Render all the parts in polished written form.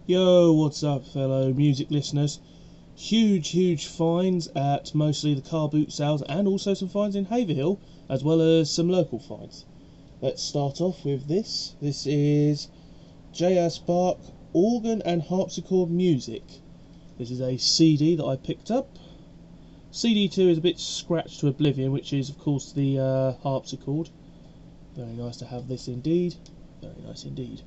Yo, what's up fellow music listeners? Huge finds at mostly the car boot sales and also some finds in Haverhill, as well as some local finds. Let's start off with this. This is J.S. Bach Organ and Harpsichord Music. This is a CD that I picked up. CD2 is a bit scratched to oblivion, which is of course the harpsichord. Very nice to have this indeed. Very nice indeed.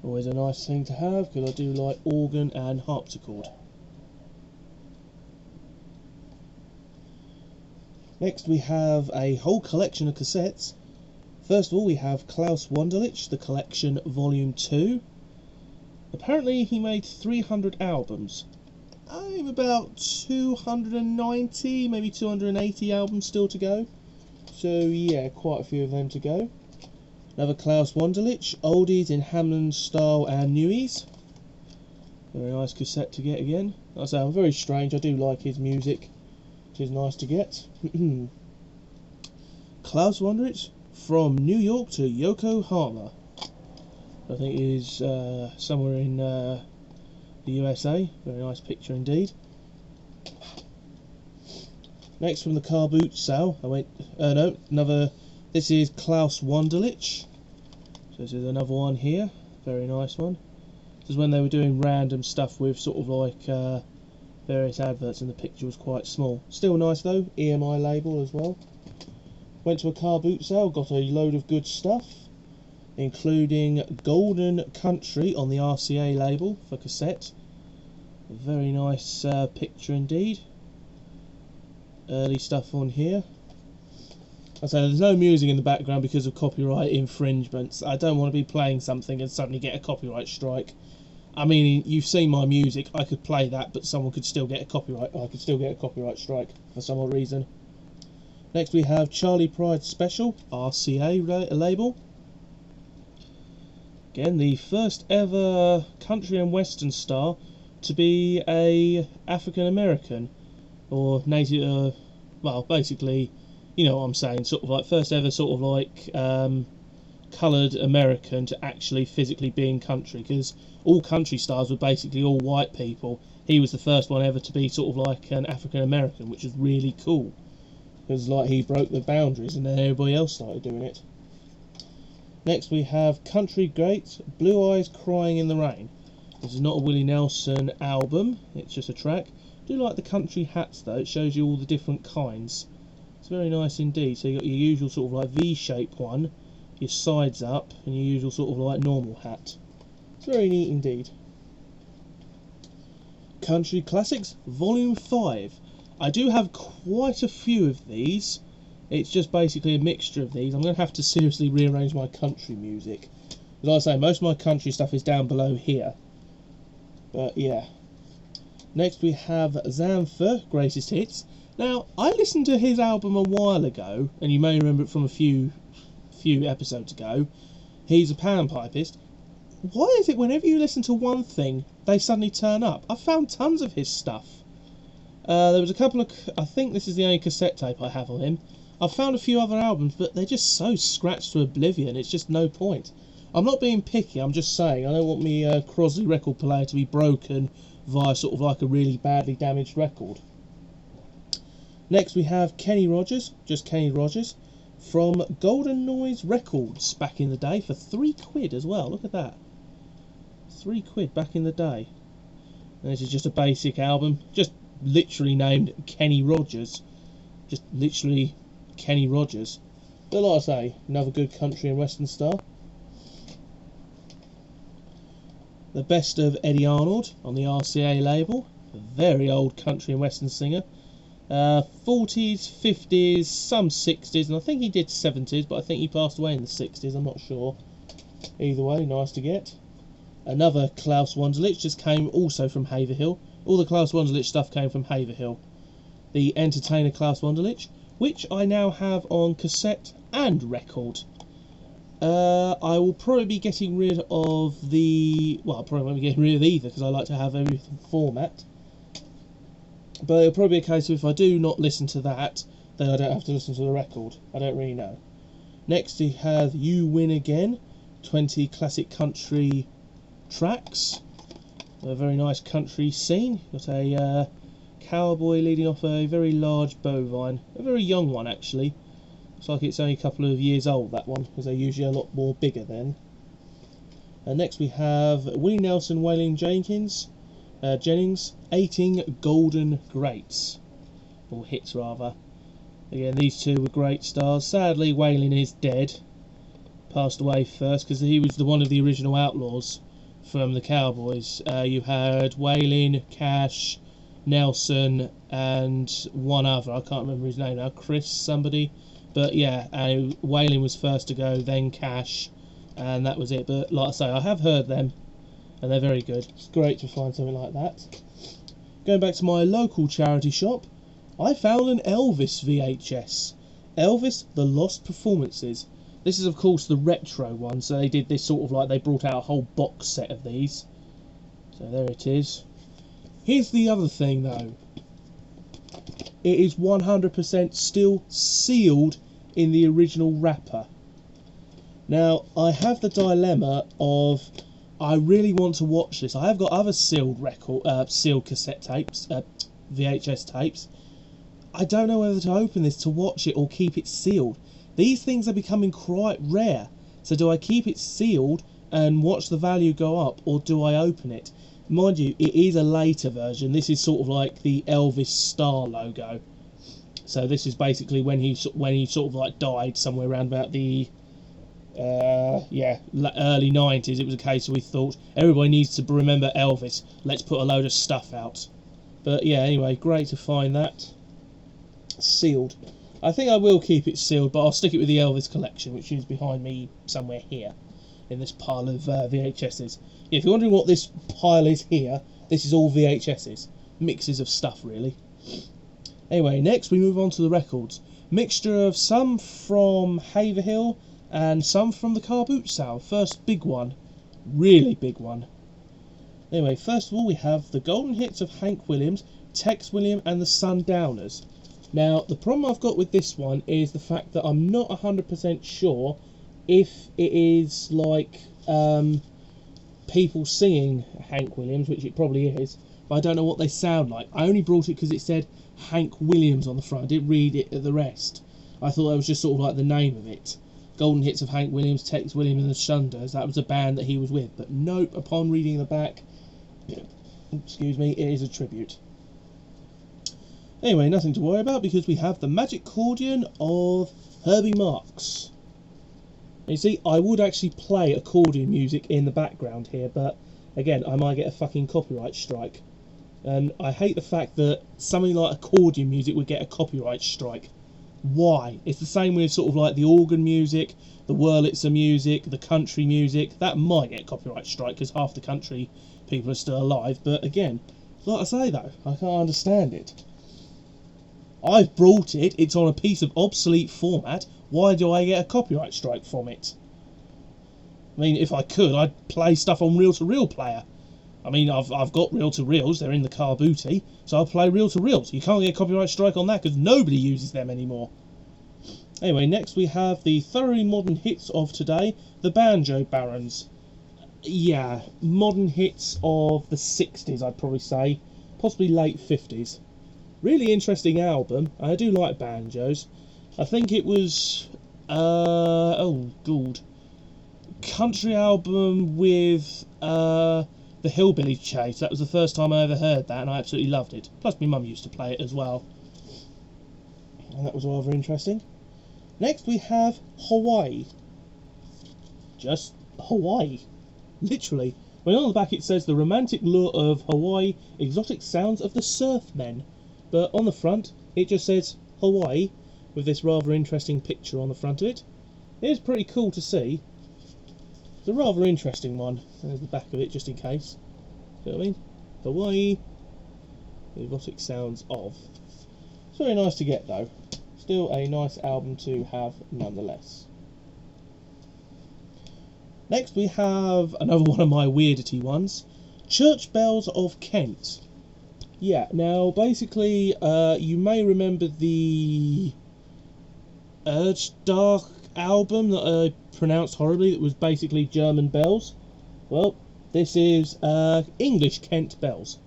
Always a nice thing to have, because I do like organ and harpsichord. Next we have a whole collection of cassettes. First of all we have Klaus Wunderlich, the collection volume 2. Apparently he made 300 albums. I have about 290, maybe 280 albums still to go. So yeah, quite a few of them to go. Another Klaus Wunderlich, oldies in Hammond style and newies. Very nice cassette to get again. Like I say, I'm very strange, I do like his music, which is nice to get. Klaus Wunderlich, from New York to Yokohama. I think it is somewhere in the USA. Very nice picture indeed. Next from the car boot sale, this is Klaus Wunderlich. So this is another one here, very nice one. This is when they were doing random stuff with sort of like various adverts and the picture was quite small. Still nice though, EMI label as well. Went to a car boot sale, got a load of good stuff, including Golden Country on the RCA label for cassette. A very nice picture indeed. Early stuff on here. I say there's no music in the background because of copyright infringements. I don't want to be playing something and suddenly get a copyright strike. I mean, you've seen my music, I could play that, but someone could still get a copyright. I could still get a copyright strike for some odd reason. Next we have Charlie Pride Special, RCA label. Again, the first ever country and western star to be a African American or native. Well, basically, you know what I'm saying, sort of like first ever sort of like coloured American to actually physically be in country, because all country stars were basically all white people. He was the first one ever to be sort of like an African American, which was really cool, because like he broke the boundaries and then everybody else started doing it. Next we have Country Greats, Blue Eyes Crying in the Rain. This is not a Willie Nelson album, it's just a track. I do like the country hats though, it shows you all the different kinds. It's very nice indeed. So you've got your usual sort of like V-shaped one, your sides up, and your usual sort of like normal hat. It's very neat indeed. Country Classics Volume 5. I do have quite a few of these. It's just basically a mixture of these. I'm going to have to seriously rearrange my country music. As I say, most of my country stuff is down below here. But yeah. Next we have Zamfir, Greatest Hits. Now, I listened to his album a while ago, and you may remember it from a few episodes ago. He's a panpipist. Why is it whenever you listen to one thing, they suddenly turn up? I found tons of his stuff. There was a couple of... I think this is the only cassette tape I have on him. I've found a few other albums, but they're just so scratched to oblivion, it's just no point. I'm not being picky, I'm just saying, I don't want me Crosley record player to be broken via sort of like a really badly damaged record. Next we have Kenny Rodgers, just Kenny Rodgers, from Golden Noise Records back in the day for £3 as well. Look at that, £3 back in the day. And this is just a basic album, just literally named Kenny Rodgers, just literally Kenny Rodgers. But like I say, another good country and western star. The Best of Eddie Arnold on the RCA label, a very old country and western singer. 40s, 50s, some 60s, and I think he did 70s, but I think he passed away in the 60s, I'm not sure. Either way, nice to get. Another Klaus Wunderlich just came also from Haverhill. All the Klaus Wunderlich stuff came from Haverhill. The Entertainer Klaus Wunderlich, which I now have on cassette and record. I will probably be getting rid of the... Well, I probably won't be getting rid of either, because I like to have everything format. But it'll probably be a case of if I do not listen to that, then I don't have to listen to the record. I don't really know. Next we have You Win Again, 20 classic country tracks. A very nice country scene. Got a cowboy leading off a very large bovine, a very young one actually. Looks like it's only a couple of years old, that one, because they're usually a lot more bigger then. Next we have Willie Nelson, Wallien Jennings, 18 Golden Greats, or hits rather. Again, these two were great stars. Sadly, Wallien is dead, passed away first, because he was one of the original outlaws from the Cowboys. You had Wallien, Cash, Nelson, and one other. I can't remember his name now. Chris somebody. But yeah, Wallien was first to go, then Cash, and that was it. But like I say, I have heard them, and they're very good. It's great to find something like that. Going back to my local charity shop, I found an Elvis VHS. Elvis, The Lost Performances. This is of course the retro one, so they did this sort of like, they brought out a whole box set of these. So there it is. Here's the other thing though. It is 100% still sealed in the original wrapper. Now, I have the dilemma of, I really want to watch this. I have got other sealed sealed cassette tapes, VHS tapes. I don't know whether to open this to watch it or keep it sealed. These things are becoming quite rare. So do I keep it sealed and watch the value go up, or do I open it? Mind you, it is a later version. This is sort of like the Elvis star logo. So this is basically when he sort of like died somewhere around about the early 90s. It was a case where we thought everybody needs to remember Elvis. Let's put a load of stuff out. But yeah, anyway, great to find that sealed. I think I will keep it sealed, but I'll stick it with the Elvis collection, which is behind me somewhere here in this pile of VHSs. If you're wondering what this pile is here, this is all VHSs. Mixes of stuff, really. Anyway, next we move on to the records. Mixture of some from Haverhill and some from the car boot sale. First big one. Really big one. Anyway, first of all we have the golden hits of Hank Williams, Tex William and the Sundowners. Now, the problem I've got with this one is the fact that I'm not 100% sure if it is like people singing Hank Williams, which it probably is, but I don't know what they sound like. I only brought it because it said Hank Williams on the front. I didn't read it the rest. I thought that was just sort of like the name of it. Golden hits of Hank Williams, Tex Williams and the Shunders. That was a band that he was with. But nope, upon reading the back, excuse me, it is a tribute. Anyway, nothing to worry about because we have the magic accordion of Herbie Marks. You see, I would actually play accordion music in the background here, but again, I might get a fucking copyright strike. And I hate the fact that something like accordion music would get a copyright strike. Why? It's the same with sort of like the organ music, the Wurlitzer music, the country music. That might get a copyright strike because half the country people are still alive. But again, like I say though, I can't understand it. I've brought it, it's on a piece of obsolete format. Why do I get a copyright strike from it? I mean, if I could, I'd play stuff on reel-to-reel player. I mean, I've got reel-to-reels, they're in the car booty, so I'll play reel-to-reels. You can't get a copyright strike on that because nobody uses them anymore. Anyway, next we have the thoroughly modern hits of today, the Banjo Barons. Yeah, modern hits of the 60s, I'd probably say. Possibly late 50s. Really interesting album. I do like banjos. I think it was country album with the Hillbilly Chase. That was the first time I ever heard that, and I absolutely loved it. Plus my mum used to play it as well, and that was rather interesting. Next we have Hawaii. Just Hawaii, literally. When on the back it says the romantic lure of Hawaii, exotic sounds of the surfmen. But on the front, it just says Hawaii, with this rather interesting picture on the front of it. It is pretty cool to see. It's a rather interesting one. There's the back of it, just in case. See what I mean? Hawaii, the exotic sounds of. It's very nice to get, though. Still a nice album to have, nonetheless. Next we have another one of my weirdity ones. Church Bells of Kent. Yeah, now basically you may remember the Dark album that I pronounced horribly, that was basically German bells. Well, This is English Kent bells.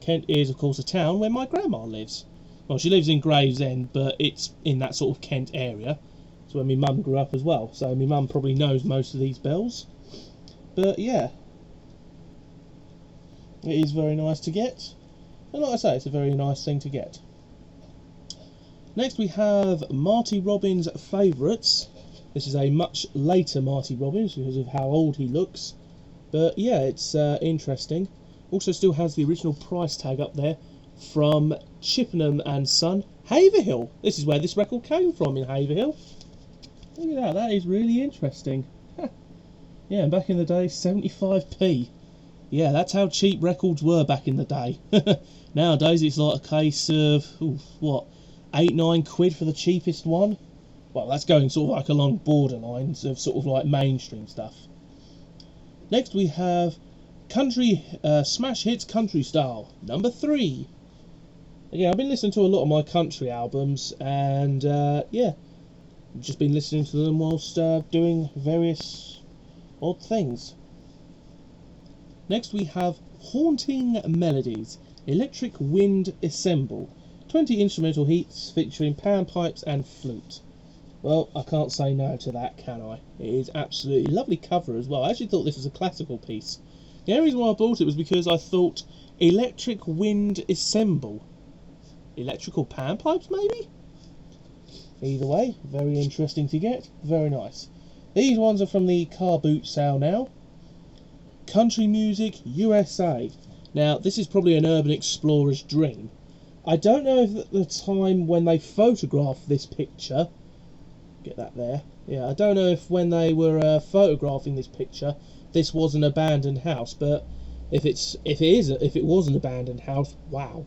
Kent is, of course, a town where my grandma lives. Well, she lives in Gravesend, but it's in that sort of Kent area. It's where my mum grew up as well, so my mum probably knows most of these bells. But yeah, it is very nice to get, and like I say, it's a very nice thing to get. Next we have Marty Robbins' favourites. This is a much later Marty Robbins because of how old he looks, but yeah, it's interesting. Also still has the original price tag up there from Chippenham and Son, Haverhill. This is where this record came from, in Haverhill. Look at that, that is really interesting. Yeah, and back in the day, 75p. Yeah, that's how cheap records were back in the day. Nowadays it's like a case of, what, 8-9 quid for the cheapest one? Well, that's going sort of like along borderlines of sort of like mainstream stuff. Next we have Country Smash Hits Country Style, number 3. Again, I've been listening to a lot of my country albums, and yeah, I've just been listening to them whilst doing various odd things. Next we have Haunting Melodies, Electric Wind Assemble, 20 instrumental hits featuring panpipes and flute. Well, I can't say no to that, can I? It is absolutely lovely cover as well. I actually thought this was a classical piece. The only reason why I bought it was because I thought Electric Wind Assemble. Electrical panpipes, maybe? Either way, very interesting to get. Very nice. These ones are from the car boot sale now. Country Music USA. Now, this is probably an urban explorer's dream. I don't know if at the time when they photographed this picture, get that there, yeah, I don't know if when they were photographing this picture, this was an abandoned house, but if it was an abandoned house, wow,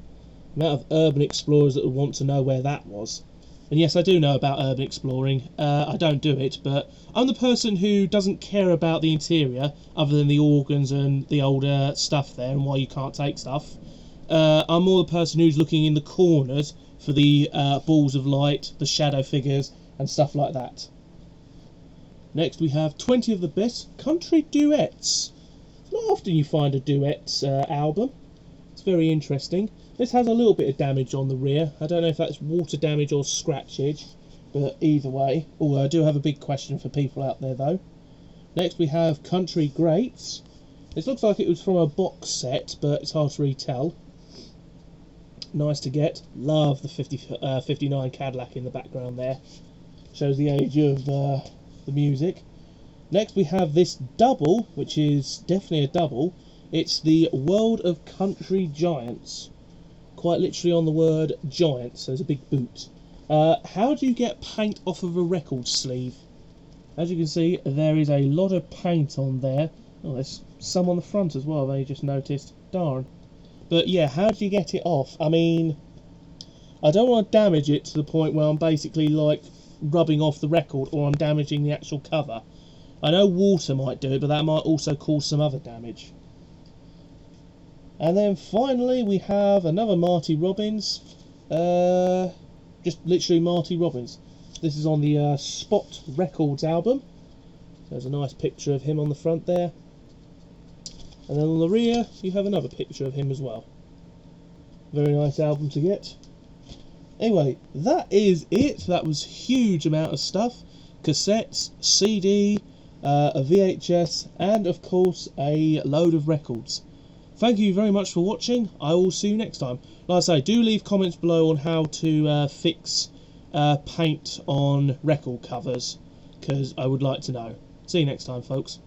the amount of urban explorers that would want to know where that was. And yes, I do know about urban exploring. I don't do it, but I'm the person who doesn't care about the interior, other than the organs and the older stuff there, and why you can't take stuff. I'm more the person who's looking in the corners for the balls of light, the shadow figures, and stuff like that. Next we have 20 of the best country duets. It's not often you find a duets album. It's very interesting. This has a little bit of damage on the rear. I don't know if that's water damage or scratchage, but either way. Although I do have a big question for people out there though. Next we have Country Greats. This looks like it was from a box set, but it's hard to retell. Nice to get. Love the 59 Cadillac in the background there. Shows the age of the music. Next we have this double, which is definitely a double. It's the World of Country Giants. Quite literally on the word giant, so there's a big boot. How do you get paint off of a record sleeve? As you can see, there is a lot of paint on there. Oh, there's some on the front as well, I've only just noticed. Darn. But yeah, how do you get it off? I mean, I don't want to damage it to the point where I'm basically like rubbing off the record, or I'm damaging the actual cover. I know water might do it, but that might also cause some other damage. And then finally we have another Marty Robbins, just literally Marty Robbins. This is on the Spot Records album. There's a nice picture of him on the front there. And then on the rear you have another picture of him as well. Very nice album to get. Anyway, that is it. That was a huge amount of stuff. Cassettes, CD, a VHS, and of course a load of records. Thank you very much for watching. I will see you next time. Like I say, do leave comments below on how to fix paint on record covers, because I would like to know. See you next time, folks.